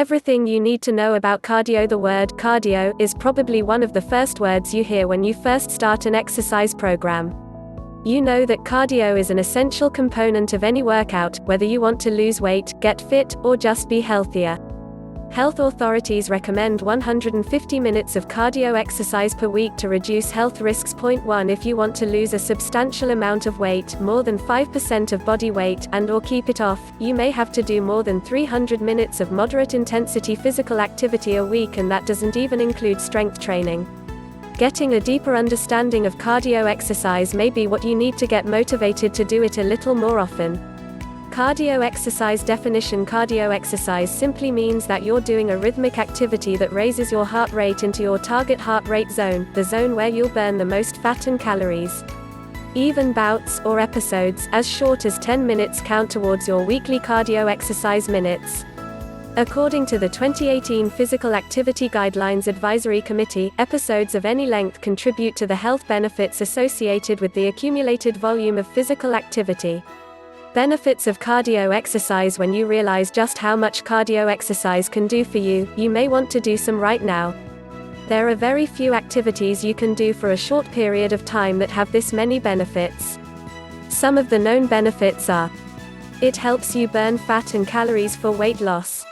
Everything you need to know about cardio. The word cardio is probably one of the first words you hear when you first start an exercise program. You know that cardio is an essential component of any workout, whether you want to lose weight, get fit, or just be healthier. Health authorities recommend 150 minutes of cardio exercise per week to reduce health risks. Point 1. If you want to lose a substantial amount of weight, more than 5% of body weight, and/or keep it off, you may have to do more than 300 minutes of moderate intensity physical activity a week, and that doesn't even include strength training. Getting a deeper understanding of cardio exercise may be what you need to get motivated to do it a little more often. Cardio exercise definition. Cardio exercise simply means that you're doing a rhythmic activity that raises your heart rate into your target heart rate zone, the zone where you'll burn the most fat and calories. Even bouts, or episodes, as short as 10 minutes count towards your weekly cardio exercise minutes. According to the 2018 Physical Activity Guidelines Advisory Committee, episodes of any length contribute to the health benefits associated with the accumulated volume of physical activity. Benefits of cardio exercise. When you realize just how much cardio exercise can do for you, you may want to do some right now. There are very few activities you can do for a short period of time that have this many benefits. Some of the known benefits are: it helps you burn fat and calories for weight loss.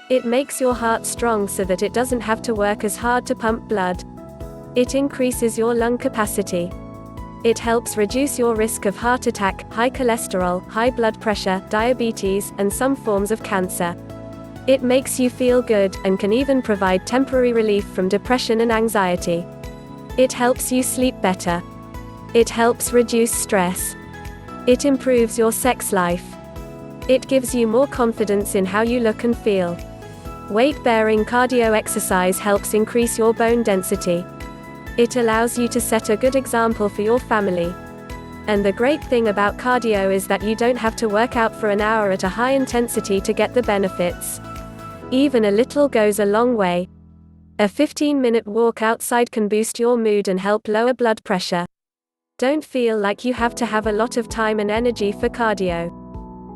It makes your heart strong so that it doesn't have to work as hard to pump blood. It increases your lung capacity. It helps reduce your risk of heart attack, high cholesterol, high blood pressure, diabetes, and some forms of cancer. It makes you feel good, and can even provide temporary relief from depression and anxiety. It helps you sleep better. It helps reduce stress. It improves your sex life. It gives you more confidence in how you look and feel. Weight-bearing. Cardio exercise helps increase your bone density. It allows you to set a good example for your family. And the great thing about cardio is that you don't have to work out for an hour at a high intensity to get the benefits. Even a little goes a long way. A 15-minute walk outside can boost your mood and help lower blood pressure. Don't feel like you have to have a lot of time and energy for cardio.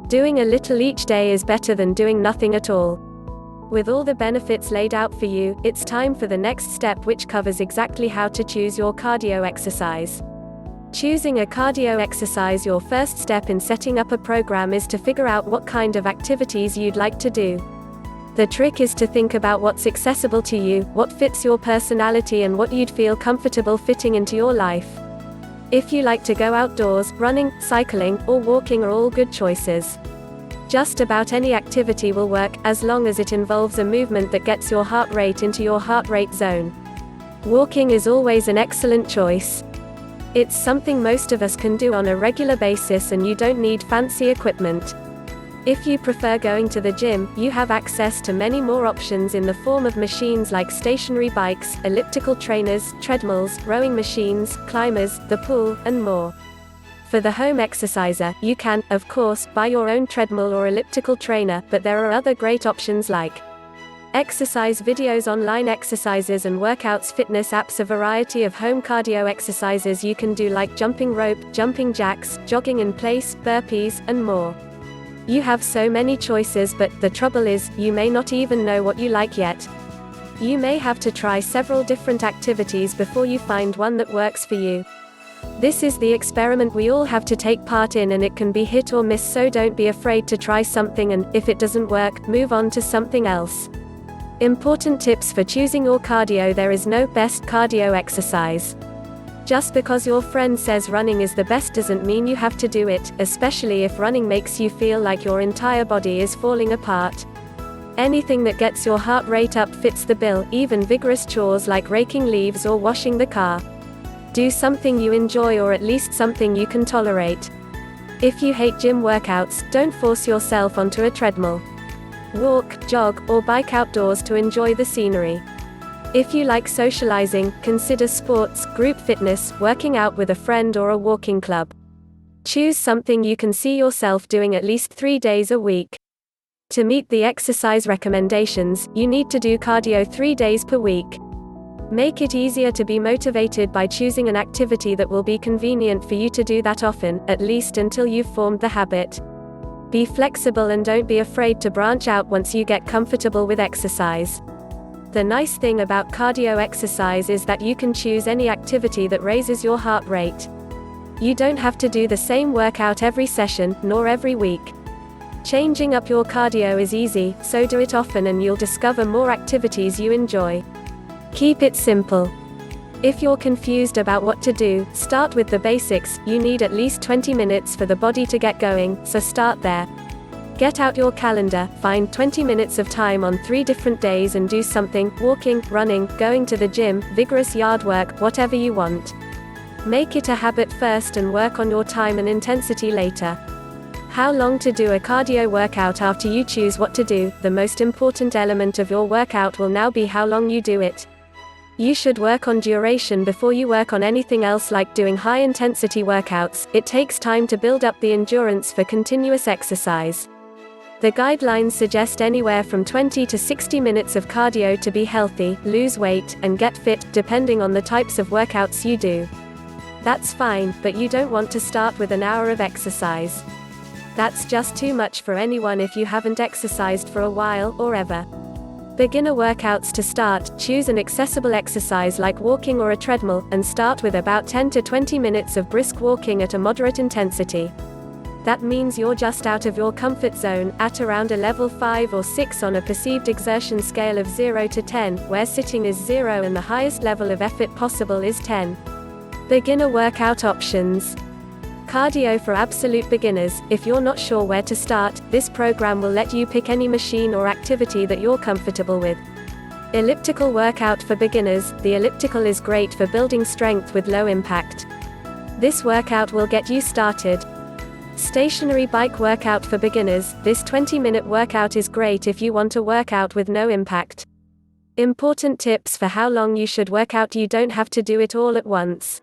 Doing a little each day is better than doing nothing at all. With all the benefits laid out for you, it's time for the next step, which covers exactly how to choose your cardio exercise. Choosing a cardio exercise. Your first step in setting up a program is to figure out what kind of activities you'd like to do. The trick is to think about what's accessible to you, what fits your personality, and what you'd feel comfortable fitting into your life. If you like to go outdoors, running, cycling, or walking are all good choices. Just about any activity will work, as long as it involves a movement that gets your heart rate into your heart rate zone. Walking is always an excellent choice. It's something most of us can do on a regular basis, and you don't need fancy equipment. If you prefer going to the gym, you have access to many more options in the form of machines like stationary bikes, elliptical trainers, treadmills, rowing machines, climbers, the pool, and more. For the home exerciser, you can, of course, buy your own treadmill or elliptical trainer, but there are other great options like exercise videos, online exercises and workouts, fitness apps, a variety of home cardio exercises you can do like jumping rope, jumping jacks, jogging in place, burpees, and more. You have so many choices, but the trouble is, you may not even know what you like yet. You may have to try several different activities before you find one that works for you. This is the experiment we all have to take part in, and it can be hit or miss, so don't be afraid to try something, and, if it doesn't work, move on to something else. Important tips for choosing your cardio. There is no best cardio exercise. Just because your friend says running is the best doesn't mean you have to do it, especially if running makes you feel like your entire body is falling apart. Anything that gets your heart rate up fits the bill, even vigorous chores like raking leaves or washing the car. Do something you enjoy, or at least something you can tolerate. If you hate gym workouts, don't force yourself onto a treadmill. Walk, jog, or bike outdoors to enjoy the scenery. If you like socializing, consider sports, group fitness, working out with a friend, or a walking club. Choose something you can see yourself doing at least 3 days a week. To meet the exercise recommendations, you need to do cardio 3 days per week. Make it easier to be motivated by choosing an activity that will be convenient for you to do that often, at least until you've formed the habit. Be flexible and don't be afraid to branch out once you get comfortable with exercise. The nice thing about cardio exercise is that you can choose any activity that raises your heart rate. You don't have to do the same workout every session, nor every week. Changing up your cardio is easy, so do it often and you'll discover more activities you enjoy. Keep it simple. If you're confused about what to do, start with the basics. You need at least 20 minutes for the body to get going, so start there. Get out your calendar, find 20 minutes of time on 3 different days and do something: walking, running, going to the gym, vigorous yard work, whatever you want. Make it a habit first and work on your time and intensity later. How long to do a cardio workout? After you choose what to do, the most important element of your workout will now be how long you do it. You should work on duration before you work on anything else, like doing high-intensity workouts. It takes time to build up the endurance for continuous exercise. The guidelines suggest anywhere from 20 to 60 minutes of cardio to be healthy, lose weight, and get fit, depending on the types of workouts you do. That's fine, but you don't want to start with an hour of exercise. That's just too much for anyone if you haven't exercised for a while, or ever. Beginner workouts to start: choose an accessible exercise like walking or a treadmill, and start with about 10 to 20 minutes of brisk walking at a moderate intensity. That means you're just out of your comfort zone, at around a level 5 or 6 on a perceived exertion scale of 0 to 10, where sitting is 0 and the highest level of effort possible is 10. Beginner workout options. Cardio for absolute beginners. If you're not sure where to start, this program will let you pick any machine or activity that you're comfortable with. Elliptical workout for beginners. The elliptical is great for building strength with low impact. This workout will get you started. Stationary bike workout for beginners. This 20-minute workout is great if you want a workout with no impact. Important tips for how long you should work out: you don't have to do it all at once.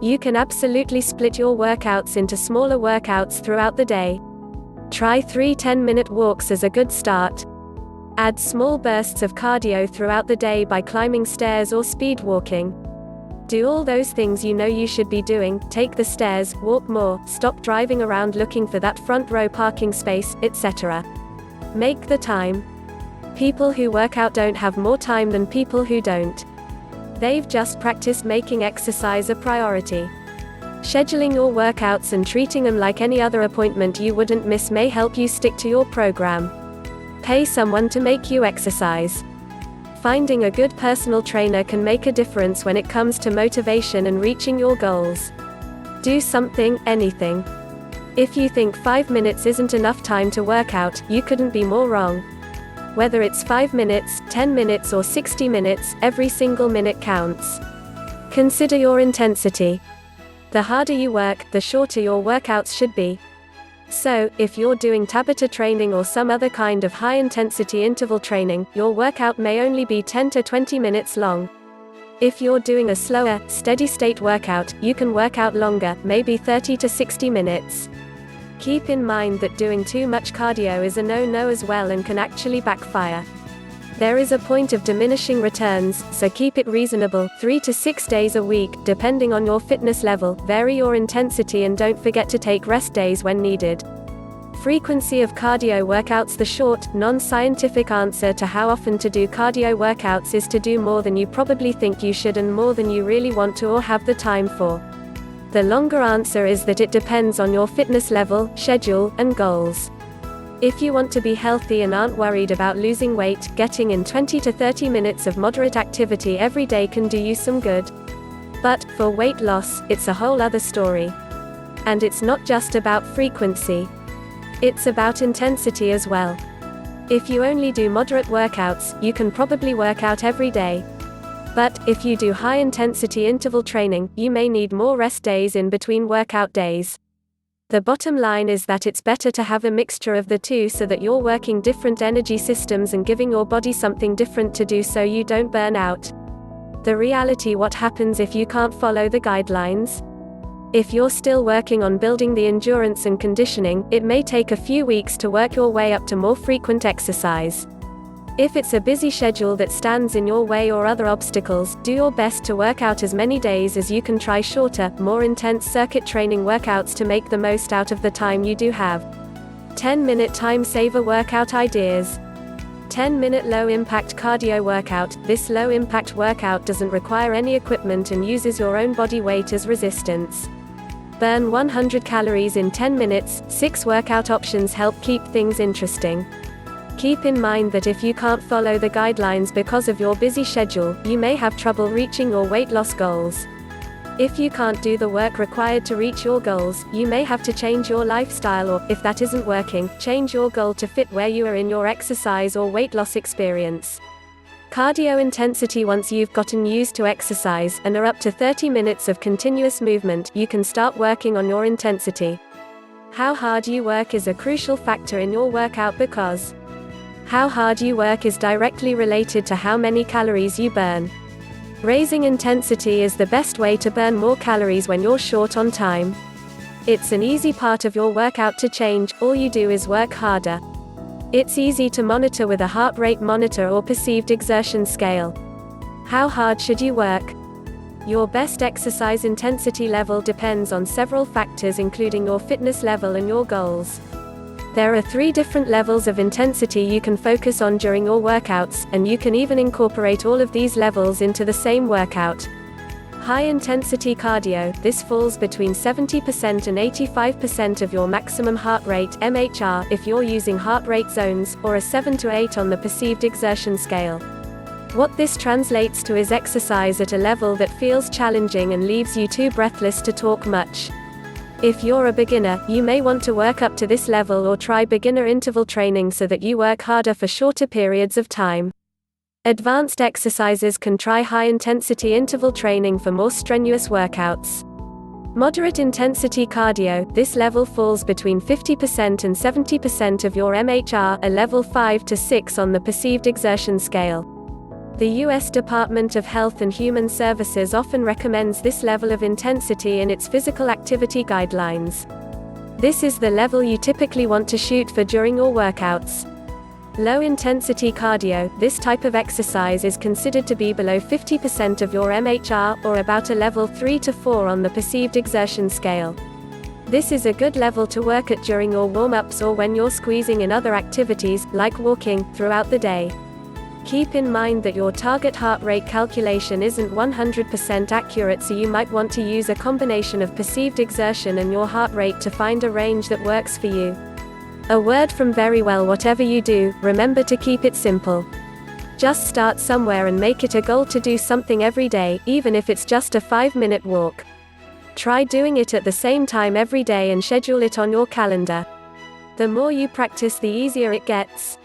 You can absolutely split your workouts into smaller workouts throughout the day. Try 3 10-minute walks as a good start. Add small bursts of cardio throughout the day by climbing stairs or speed walking. Do all those things you know you should be doing: take the stairs, walk more, stop driving around looking for that front row parking space, etc. Make the time. People who work out don't have more time than people who don't. They've just practiced making exercise a priority. Scheduling your workouts and treating them like any other appointment you wouldn't miss may help you stick to your program. Pay someone to make you exercise. Finding a good personal trainer can make a difference when it comes to motivation and reaching your goals. Do something, anything. If you think 5 minutes isn't enough time to work out, you couldn't be more wrong. Whether it's 5 minutes, 10 minutes or 60 minutes, every single minute counts. Consider your intensity. The harder you work, the shorter your workouts should be. So, if you're doing Tabata training or some other kind of high-intensity interval training, your workout may only be 10 to 20 minutes long. If you're doing a slower, steady-state workout, you can work out longer, maybe 30 to 60 minutes. Keep in mind that doing too much cardio is a no-no as well and can actually backfire. There is a point of diminishing returns, so keep it reasonable, 3 to 6 days a week, depending on your fitness level. Vary your intensity and don't forget to take rest days when needed. Frequency of cardio workouts. The short, non-scientific answer to how often to do cardio workouts is to do more than you probably think you should and more than you really want to or have the time for. The longer answer is that it depends on your fitness level, schedule, and goals. If you want to be healthy and aren't worried about losing weight, getting in 20 to 30 minutes of moderate activity every day can do you some good. But, for weight loss, it's a whole other story. And it's not just about frequency. It's about intensity as well. If you only do moderate workouts, you can probably work out every day. But, if you do high-intensity interval training, you may need more rest days in between workout days. The bottom line is that it's better to have a mixture of the two so that you're working different energy systems and giving your body something different to do so you don't burn out. The reality: what happens if you can't follow the guidelines? If you're still working on building the endurance and conditioning, it may take a few weeks to work your way up to more frequent exercise. If it's a busy schedule that stands in your way or other obstacles, do your best to work out as many days as you can. Try shorter, more intense circuit training workouts to make the most out of the time you do have. 10-minute time saver workout ideas. 10-minute low-impact cardio workout. This low-impact workout doesn't require any equipment and uses your own body weight as resistance. Burn 100 calories in 10 minutes. 6 workout options help keep things interesting. Keep in mind that if you can't follow the guidelines because of your busy schedule, you may have trouble reaching your weight loss goals. If you can't do the work required to reach your goals, you may have to change your lifestyle or, if that isn't working, change your goal to fit where you are in your exercise or weight loss experience. Cardio intensity. Once you've gotten used to exercise, and are up to 30 minutes of continuous movement, you can start working on your intensity. How hard you work is a crucial factor in your workout because how hard you work is directly related to how many calories you burn. Raising intensity is the best way to burn more calories when you're short on time. It's an easy part of your workout to change. All you do is work harder. It's easy to monitor with a heart rate monitor or perceived exertion scale. How hard should you work? Your best exercise intensity level depends on several factors, including your fitness level and your goals. There are 3 different levels of intensity you can focus on during your workouts, and you can even incorporate all of these levels into the same workout. High-intensity cardio. This falls between 70% and 85% of your maximum heart rate (MHR) if you're using heart rate zones, or a 7 to 8 on the perceived exertion scale. What this translates to is exercise at a level that feels challenging and leaves you too breathless to talk much. If you're a beginner, you may want to work up to this level or try beginner interval training so that you work harder for shorter periods of time. Advanced exercises can try high-intensity interval training for more strenuous workouts. Moderate intensity cardio. This level falls between 50% and 70% of your MHR, a level 5 to 6 on the perceived exertion scale. The U.S. Department of Health and Human Services often recommends this level of intensity in its physical activity guidelines. This is the level you typically want to shoot for during your workouts. Low-intensity cardio. This type of exercise is considered to be below 50% of your MHR, or about a level 3 to 4 on the perceived exertion scale. This is a good level to work at during your warm-ups or when you're squeezing in other activities, like walking, throughout the day. Keep in mind that your target heart rate calculation isn't 100% accurate, so you might want to use a combination of perceived exertion and your heart rate to find a range that works for you. A word from Verywell. Whatever you do, remember to keep it simple. Just start somewhere and make it a goal to do something every day, even if it's just a 5-minute walk. Try doing it at the same time every day and schedule it on your calendar. The more you practice, the easier it gets.